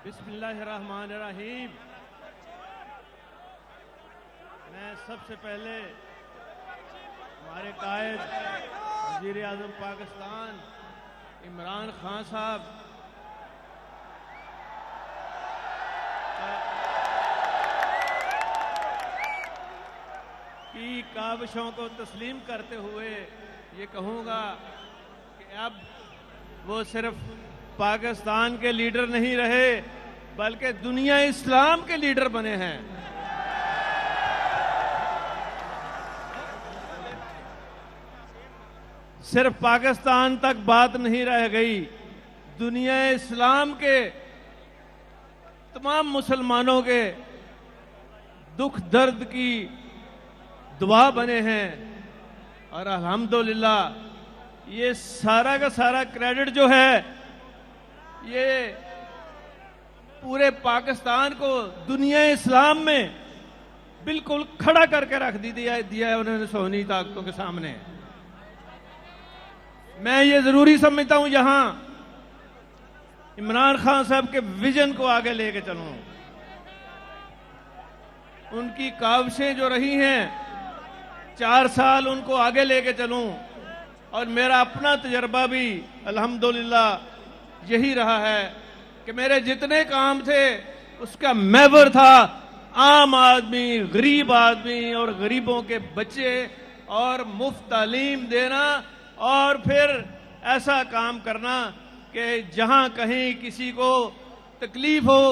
बिस्मिल्लाहिर्रहमानिर्रहीम। मैं सबसे पहले हमारे कायद वज़ीर आज़म पाकिस्तान इमरान खान साहब की काविशों को तस्लीम करते हुए ये कहूँगा कि अब वो सिर्फ पाकिस्तान के लीडर नहीं रहे बल्कि दुनिया इस्लाम के लीडर बने हैं। सिर्फ पाकिस्तान तक बात नहीं रह गई, दुनिया इस्लाम के तमाम मुसलमानों के दुख दर्द की दुआ बने हैं। और अल्हम्दुलिल्लाह ये सारा का सारा क्रेडिट जो है ये पूरे पाकिस्तान को दुनिया इस्लाम में बिल्कुल खड़ा करके रख दिया है उन्होंने सोनी ताकतों के सामने। मैं ये जरूरी समझता हूं यहां इमरान खान साहब के विजन को आगे लेके चलूं। उनकी काविशें जो रही हैं 4 साल उनको आगे लेके चलूं और मेरा अपना तजर्बा भी अल्हम्दुलिल्लाह यही रहा है कि मेरे जितने काम थे उसका महवर था आम आदमी, गरीब आदमी और गरीबों के बच्चे और मुफ्त तालीम देना और फिर ऐसा काम करना कि जहां कहीं किसी को तकलीफ हो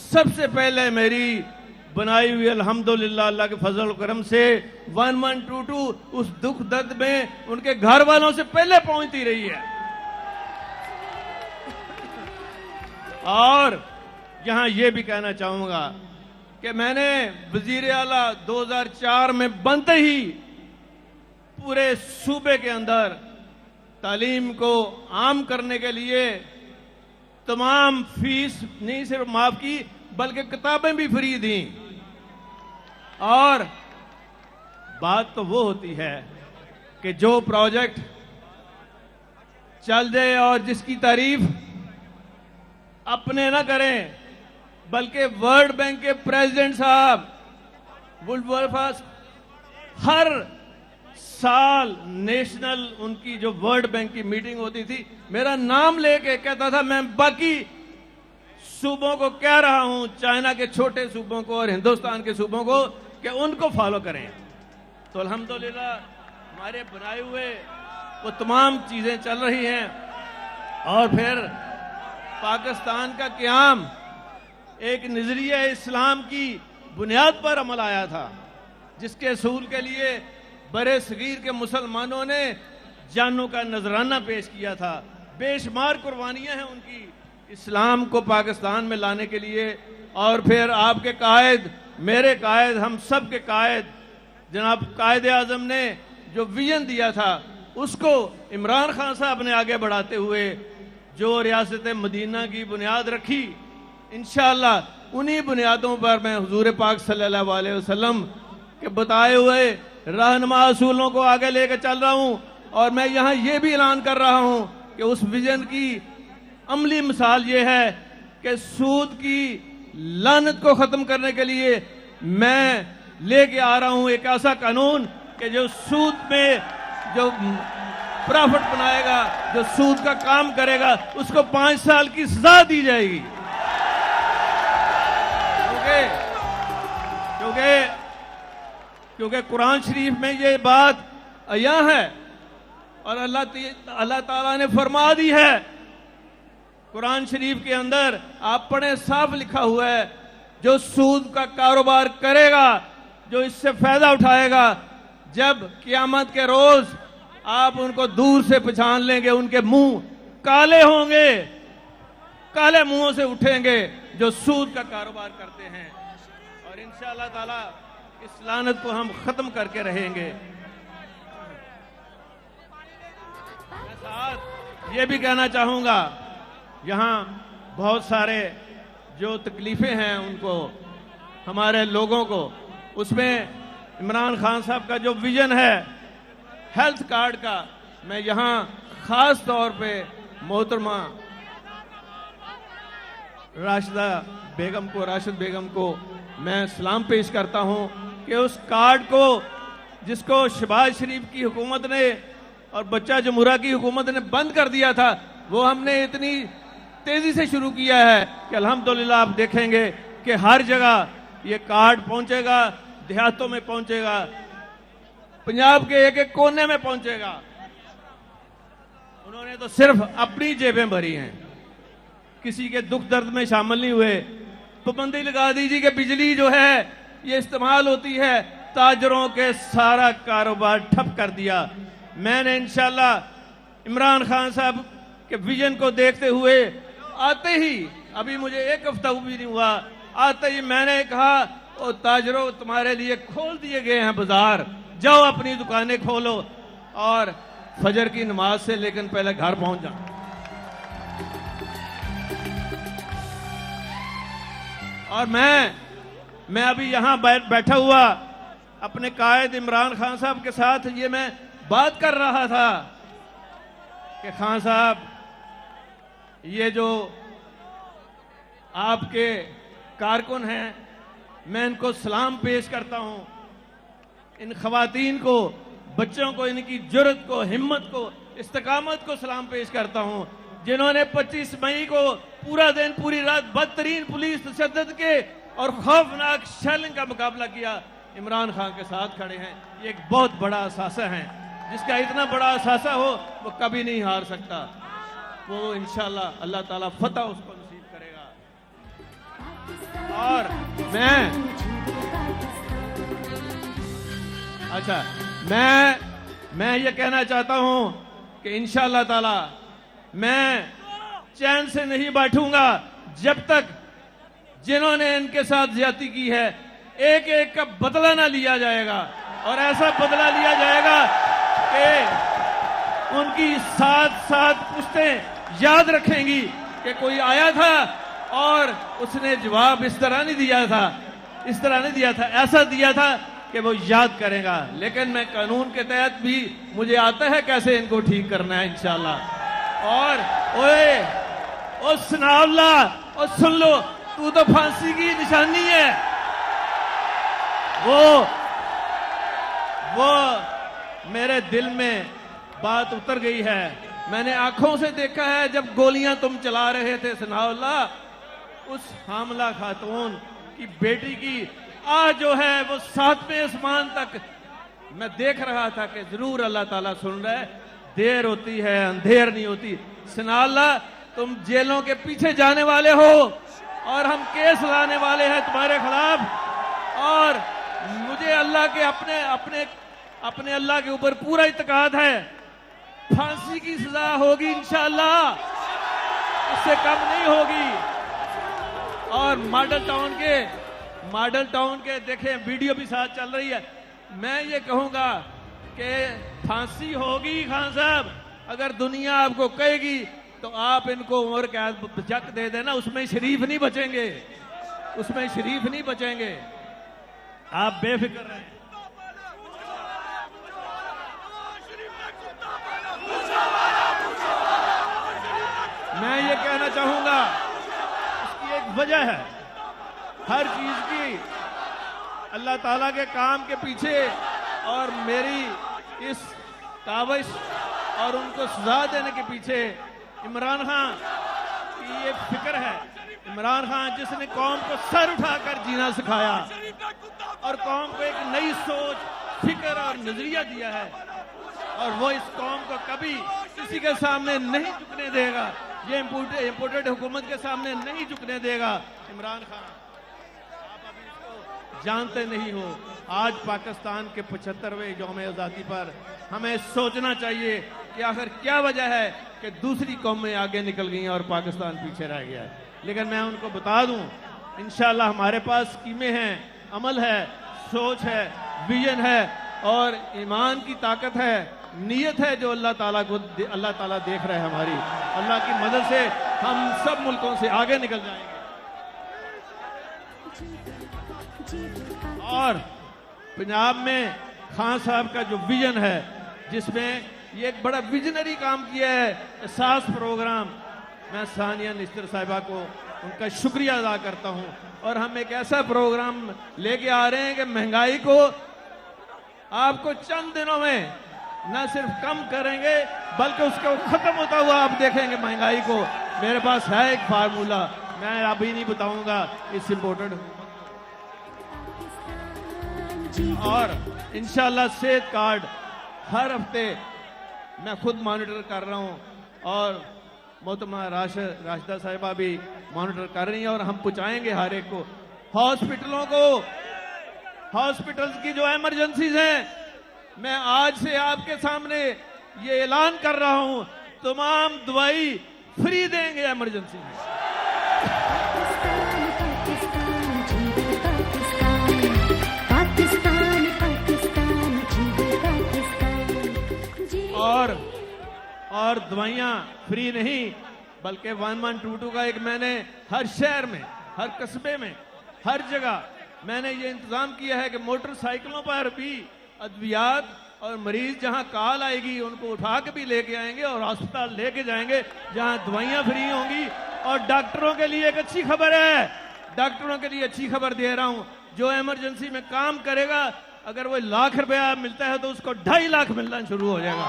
सबसे पहले मेरी बनाई हुई अल्हम्दुलिल्लाह अल्लाह के फजल करम से 1122 उस दुख दर्द में उनके घर वालों से पहले पहुंचती रही है। और यहां यह भी कहना चाहूंगा कि मैंने वजीर आला 2004 में बनते ही पूरे सूबे के अंदर तालीम को आम करने के लिए तमाम फीस नहीं सिर्फ माफ की बल्कि किताबें भी फ्री दी। और बात तो वो होती है कि जो प्रोजेक्ट चल जाए और जिसकी तारीफ अपने ना करें बल्कि वर्ल्ड बैंक के प्रेसिडेंट साहब वुल्फर्स हर साल नेशनल उनकी जो वर्ल्ड बैंक की मीटिंग होती थी मेरा नाम लेके कहता था मैं बाकी सूबों को कह रहा हूं, चाइना के छोटे सूबों को और हिंदुस्तान के सूबों को कि उनको फॉलो करें। तो अल्हम्दुलिल्लाह हमारे बनाए हुए वो तमाम चीजें चल रही हैं। और फिर पाकिस्तान का क़याम एक नजरिया इस्लाम की बुनियाद पर अमल आया था जिसके असूल के लिए बड़े सगीर के मुसलमानों ने जानों का नजराना पेश किया था। बेशुमार कुर्बानियां हैं उनकी इस्लाम को पाकिस्तान में लाने के लिए। और फिर आपके कायद, मेरे कायद, हम सब के कायद जनाब कायद आजम ने जो विजन दिया था उसको इमरान खान साहब ने आगे बढ़ाते हुए जो रियासत मदीना की बुनियाद रखी, इंशाअल्लाह उन्हीं बुनियादों पर मैं हुजूर पाक सल्लल्लाहु अलैहि वसल्लम के बताए हुए रहनुमा असूलों को आगे लेकर चल रहा हूं। और मैं यहां यह भी ऐलान कर रहा हूं कि उस विजन की अमली मिसाल ये है कि सूद की लानत को खत्म करने के लिए मैं लेके आ रहा हूं एक ऐसा कानून कि जो सूद में जो प्रॉफिट बनाएगा, जो सूद का काम करेगा उसको 5 साल की सजा दी जाएगी। क्योंकि कुरान शरीफ में ये बात अया है और अल्लाह ताला ने फरमा दी है। कुरान शरीफ के अंदर आप पढ़े साफ लिखा हुआ है जो सूद का कारोबार करेगा, जो इससे फायदा उठाएगा, जब क़यामत के रोज आप उनको दूर से पहचान लेंगे, उनके मुंह काले होंगे, काले मुंहों से उठेंगे जो सूद का कारोबार करते हैं। और इंशाअल्लाह ताला इस लानत को हम खत्म करके रहेंगे। मैं साथ ये भी कहना चाहूंगा यहां बहुत सारे जो तकलीफें हैं उनको, हमारे लोगों को, उसमें इमरान खान साहब का जो विजन है हेल्थ कार्ड का, मैं यहां खास तौर पे मोहतरमा राशिद बेगम को मैं सलाम पेश करता हूं कि उस कार्ड को जिसको शहबाज शरीफ की हुकूमत ने और बच्चा जमुरा की हुकूमत ने बंद कर दिया था, वो हमने इतनी तेजी से शुरू किया है कि अल्हम्दुलिल्लाह आप देखेंगे कि हर जगह ये कार्ड पहुंचेगा, देहातों में पहुंचेगा, पंजाब के एक एक कोने में पहुंचेगा। उन्होंने तो सिर्फ अपनी जेबें भरी हैं, किसी के दुख दर्द में शामिल नहीं हुए। पाबंदी लगा दीजिए कि बिजली जो है ये इस्तेमाल होती है, ताजरों के सारा कारोबार ठप कर दिया। मैंने इंशाल्लाह इमरान खान साहब के विजन को देखते हुए आते ही, अभी मुझे एक हफ्ता भी नहीं हुआ, आते ही मैंने कहा ओ ताजरों, तुम्हारे लिए खोल दिए गए हैं बाजार, जाओ अपनी दुकानें खोलो और फजर की नमाज से लेकिन पहले घर पहुंच जाओ। और मैं अभी यहां बैठा हुआ अपने कायद इमरान खान साहब के साथ ये मैं बात कर रहा था कि खान साहब, ये जो आपके कारकुन हैं, मैं इनको सलाम पेश करता हूं। इन खवातीन को, बच्चों को, इनकी जुर्रत को, हिम्मत को, इस्तकामत को सलाम पेश करता हूं, जिन्होंने 25 मई को पूरा दिन पूरी रात बदतरीन पुलिस तशद्दुद के और खौफनाक शेलिंग का मुकाबला किया। इमरान खान के साथ खड़े हैं। ये एक बहुत बड़ा असासा है, जिसका इतना बड़ा असासा हो वो कभी नहीं हार सकता। वो इंशाल्लाह अल्लाह ताला फतह उसको नसीब करेगा। और मैं ये कहना चाहता हूं कि इंशाल्लाह ताला मैं चैन से नहीं बैठूंगा जब तक जिन्होंने इनके साथ ज्यादती की है एक एक का बदला ना लिया जाएगा। और ऐसा बदला लिया जाएगा कि उनकी 7 पुश्तें याद रखेंगी कि कोई आया था और उसने जवाब इस तरह नहीं दिया था, ऐसा दिया था कि वो याद करेगा। लेकिन मैं कानून के तहत भी मुझे आता है कैसे इनको ठीक करना है इंशाल्लाह। और ओए सनाउल्ला, और सुन लो, तू तो फांसी की निशानी है। वो मेरे दिल में बात उतर गई है। मैंने आंखों से देखा है जब गोलियां तुम चला रहे थे सनाउल्ला, उस हामला खातून की बेटी की आज जो है वो 7वें आसमान तक मैं देख रहा था कि जरूर अल्लाह ताला सुन रहा है। देर होती है अंधेर नहीं होती। सनाउल्ला, तुम जेलों के पीछे जाने वाले हो और हम केस लाने वाले हैं तुम्हारे खिलाफ। और मुझे अल्लाह के अपने अल्लाह के ऊपर पूरा इत्मीनान है। फांसी की सजा होगी इंशाअल्लाह, इससे कम नहीं होगी। और मॉडल टाउन के देखें, वीडियो भी साथ चल रही है। मैं ये कहूंगा कि फांसी होगी खान साहब। अगर दुनिया आपको कहेगी तो आप इनको उम्र कैद चक दे देना, उसमें शरीफ नहीं बचेंगे। आप बेफिक्र रहें। मैं ये कहना चाहूंगा, इसकी एक वजह है, हर चीज की अल्लाह ताला के काम के पीछे और मेरी इस काविश और उनको सजा देने के पीछे इमरान खान की ये फिक्र है। इमरान खान जिसने कौम को सर उठाकर जीना सिखाया और कौम को एक नई सोच, फिक्र और नजरिया दिया है, और वो इस कौम को कभी किसी के सामने नहीं झुकने देगा। ये इंपोर्टेड हुकूमत के सामने नहीं झुकने देगा। इमरान खान, आप अभी इसको जानते नहीं हो। आज पाकिस्तान के 75वें यौम आज़ादी पर हमें सोचना चाहिए कि आखिर क्या वजह है कि दूसरी कौमें आगे निकल गई हैं और पाकिस्तान पीछे रह गया है। लेकिन मैं उनको बता दूं, इंशाल्लाह हमारे पास स्कीमें हैं, अमल है, सोच है, विजन है और ईमान की ताकत है, नीयत है, जो अल्लाह ताला देख रहा है। हमारी अल्लाह की मदद से हम सब मुल्कों से आगे निकल जाएंगे। और पंजाब में खान साहब का जो विजन है, जिसमें ये एक बड़ा विजनरी काम किया है, एहसास प्रोग्राम, मैं सानिया निश्तर साहिबा को उनका शुक्रिया अदा करता हूं। और हम एक ऐसा प्रोग्राम लेके आ रहे हैं कि महंगाई को आपको चंद दिनों में न सिर्फ कम करेंगे बल्कि उसको खत्म होता हुआ आप देखेंगे महंगाई को। मेरे पास है एक फार्मूला, मैं अभी नहीं बताऊंगा, इट्स इम्पोर्टेंट। और इंशाल्लाह सेहत कार्ड हर हफ्ते मैं खुद मॉनिटर कर रहा हूं और मोहतरमा राशिदा साहिबा भी मॉनिटर कर रही हैं और हम पहुंचाएंगे हर एक को। हॉस्पिटलों को, हॉस्पिटल्स की जो इमरजेंसीज हैं, मैं आज से आपके सामने ये ऐलान कर रहा हूं, तमाम दवाई फ्री देंगे इमरजेंसी में। और दवाइयां फ्री नहीं बल्कि 1122 का एक मैंने हर शहर में, हर कस्बे में, हर जगह मैंने ये इंतजाम किया है कि मोटरसाइकिलों पर भी अद्वियात और मरीज जहां कॉल आएगी उनको उठा के भी लेके आएंगे और अस्पताल लेके जाएंगे जहां दवाइयां फ्री होंगी। और डॉक्टरों के लिए एक अच्छी खबर है, डॉक्टरों के लिए अच्छी खबर दे रहा हूं, जो इमरजेंसी में काम करेगा अगर वो लाख रुपया मिलता है तो उसको 2.5 लाख मिलना शुरू हो जाएगा।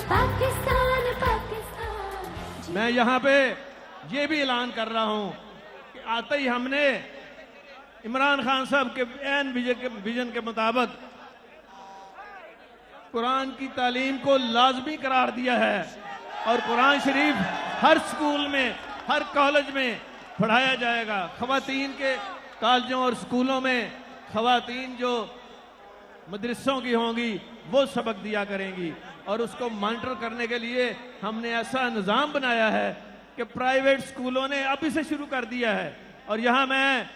पाकिस्तान पाकिस्तान। मैं यहाँ पे ये भी ऐलान कर रहा हूं कि आते ही हमने इमरान खान साहब के एन विजन के मुताबिक कुरान की तालीम को लाजमी करार दिया है और कुरान शरीफ हर स्कूल में, हर कॉलेज में पढ़ाया जाएगा। खवातीन के कॉलेजों और स्कूलों में खवातीन जो मदरसों की होंगी वो सबक दिया करेंगी और उसको मॉनिटर करने के लिए हमने ऐसा निज़ाम बनाया है कि प्राइवेट स्कूलों ने अभी से शुरू कर दिया है। और यहाँ मैं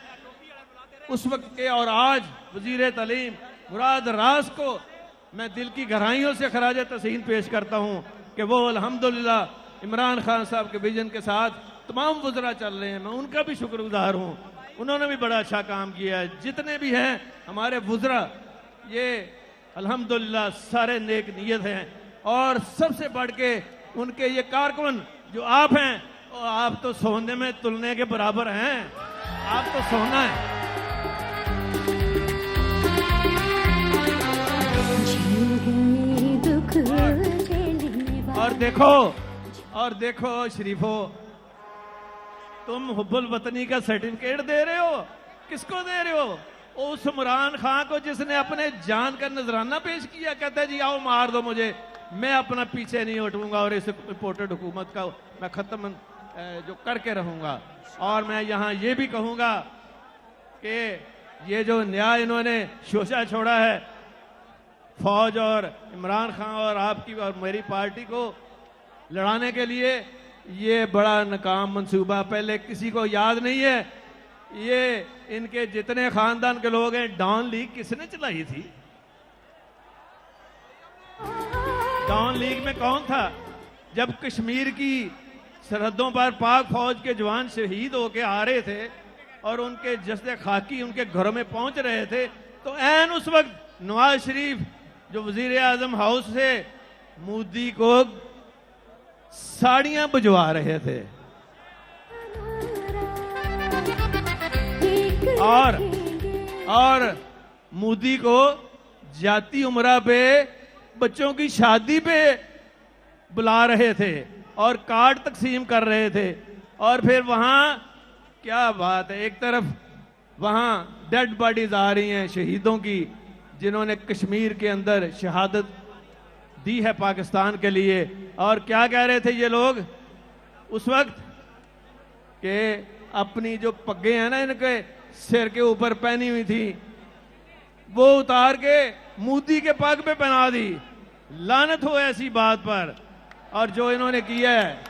उस वक्त के और आज वजीर तालीम मुराद रास को मैं दिल की गहराइयों से खराज तस्सीन पेश करता हूँ कि वो अल्हम्दुलिल्लाह इमरान खान साहब के विजन के साथ तमाम वज़रा चल रहे हैं। मैं उनका भी शुक्रगुजार हूँ, उन्होंने भी बड़ा अच्छा काम किया है। जितने भी हैं हमारे वज़रा ये अल्हम्दुलिल्लाह सारे नेक नीयत हैं और सबसे बढ़ के उनके ये कारकुन जो आप हैं, आप तो सोने में तुलने के बराबर हैं, आप तो सोना है। और देखो शरीफो, तुम हुब्बुल वतनी का सर्टिफिकेट दे रहे हो, किसको दे रहे हो? उस इमरान खान को जिसने अपने जान का नजराना पेश किया। कहता है जी आओ मार दो मुझे, मैं अपना पीछे नहीं हटूंगा और इस इम्पोर्टेड हुकूमत का मैं खत्म जो करके रहूंगा। और मैं यहाँ ये भी कहूंगा कि ये जो न्याय इन्होंने शोषा छोड़ा है फौज और इमरान खान और आपकी और मेरी पार्टी को लड़ाने के लिए, ये बड़ा नाकाम मंसूबा, पहले किसी को याद नहीं है। ये इनके जितने खानदान के लोग हैं, डॉन लीग किसने चलाई थी? डॉन लीग में कौन था? जब कश्मीर की सरहदों पर पाक फौज के जवान शहीद होके आ रहे थे और उनके जस्ते खाकी उनके घरों में पहुंच रहे थे, तो ऐन उस वक्त नवाज शरीफ जो वजीर आजम हाउस से मोदी को साड़ियां भिजवा रहे थे और मोदी को जाती उम्रा पे बच्चों की शादी पे बुला रहे थे और कार्ड तकसीम कर रहे थे। और फिर वहां क्या बात है, एक तरफ वहां डेड बॉडीज आ रही हैं शहीदों की जिन्होंने कश्मीर के अंदर शहादत दी है पाकिस्तान के लिए। और क्या कह रहे थे ये लोग उस वक्त कि अपनी जो पग्गे हैं ना इनके सिर के ऊपर पहनी हुई थी वो उतार के मोदी के पग पे पहना दी। लानत हो ऐसी बात पर। और जो इन्होंने किया है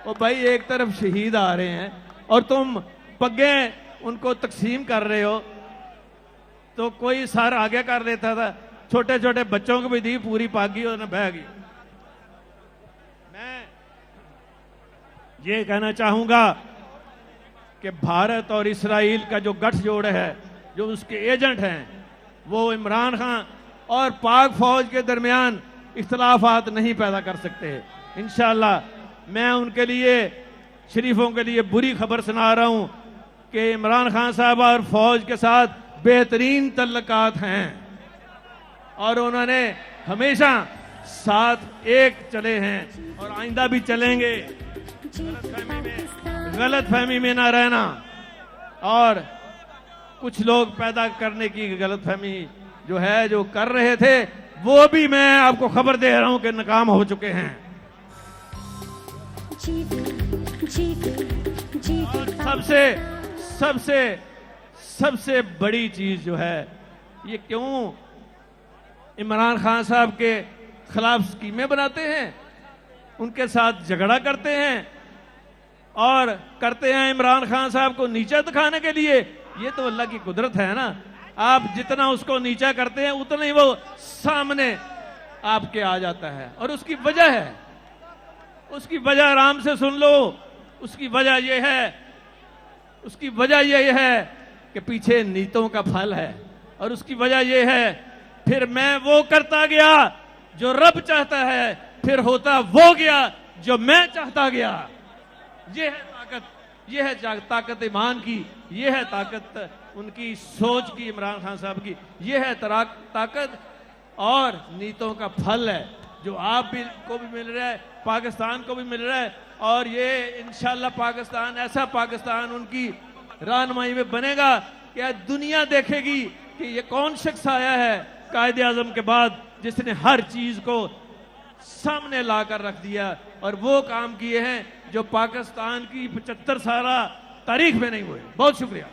वो भाई, एक तरफ शहीद आ रहे हैं और तुम पग्गे उनको तकसीम कर रहे हो। तो कोई सर आगे कर लेता था, छोटे छोटे बच्चों को भी दी, पूरी पागी और बह गई। मैं ये कहना चाहूंगा कि भारत और इस्राइल का जो गठजोड़ है, जो उसके एजेंट हैं, वो इमरान खान और पाक फौज के दरमियान इख्तलाफात नहीं पैदा कर सकते। इंशाअल्लाह मैं उनके लिए, शरीफों के लिए बुरी खबर सुना रहा हूं कि इमरान खान साहब और फौज के साथ बेहतरीन तल्लुकात हैं और उन्होंने हमेशा साथ एक चले हैं और आइंदा भी चलेंगे। गलतफहमी में ना रहना, और कुछ लोग पैदा करने की गलतफहमी जो है, जो कर रहे थे, वो भी मैं आपको खबर दे रहा हूं कि नाकाम हो चुके हैं। और सबसे बड़ी चीज जो है, ये क्यों इमरान खान साहब के खिलाफ स्कीमें बनाते हैं, उनके साथ झगड़ा करते हैं और करते हैं इमरान खान साहब को नीचा दिखाने के लिए। ये तो अल्लाह की कुदरत है ना, आप जितना उसको नीचा करते हैं उतना ही वो सामने आपके आ जाता है। और उसकी वजह है, उसकी वजह आराम से सुन लो। उसकी वजह यह है कि पीछे नीतों का फल है, और उसकी वजह यह है फिर मैं वो करता गया जो रब चाहता है, फिर होता वो गया जो मैं चाहता गया। ये है ताकत, ये है ताकत ईमान की, ये है ताकत उनकी सोच की, इमरान खान साहब की, ये है ताकत और नीतों का फल है जो आप भी को भी मिल रहा है, पाकिस्तान को भी मिल रहा है। और ये इंशाल्लाह पाकिस्तान, ऐसा पाकिस्तान उनकी रहनुमाई में बनेगा कि आज दुनिया देखेगी कि ये कौन शख्स आया है कायदे आजम के बाद जिसने हर चीज को सामने लाकर रख दिया और वो काम किए हैं जो पाकिस्तान की 75 साल तारीख में नहीं हुए। बहुत शुक्रिया।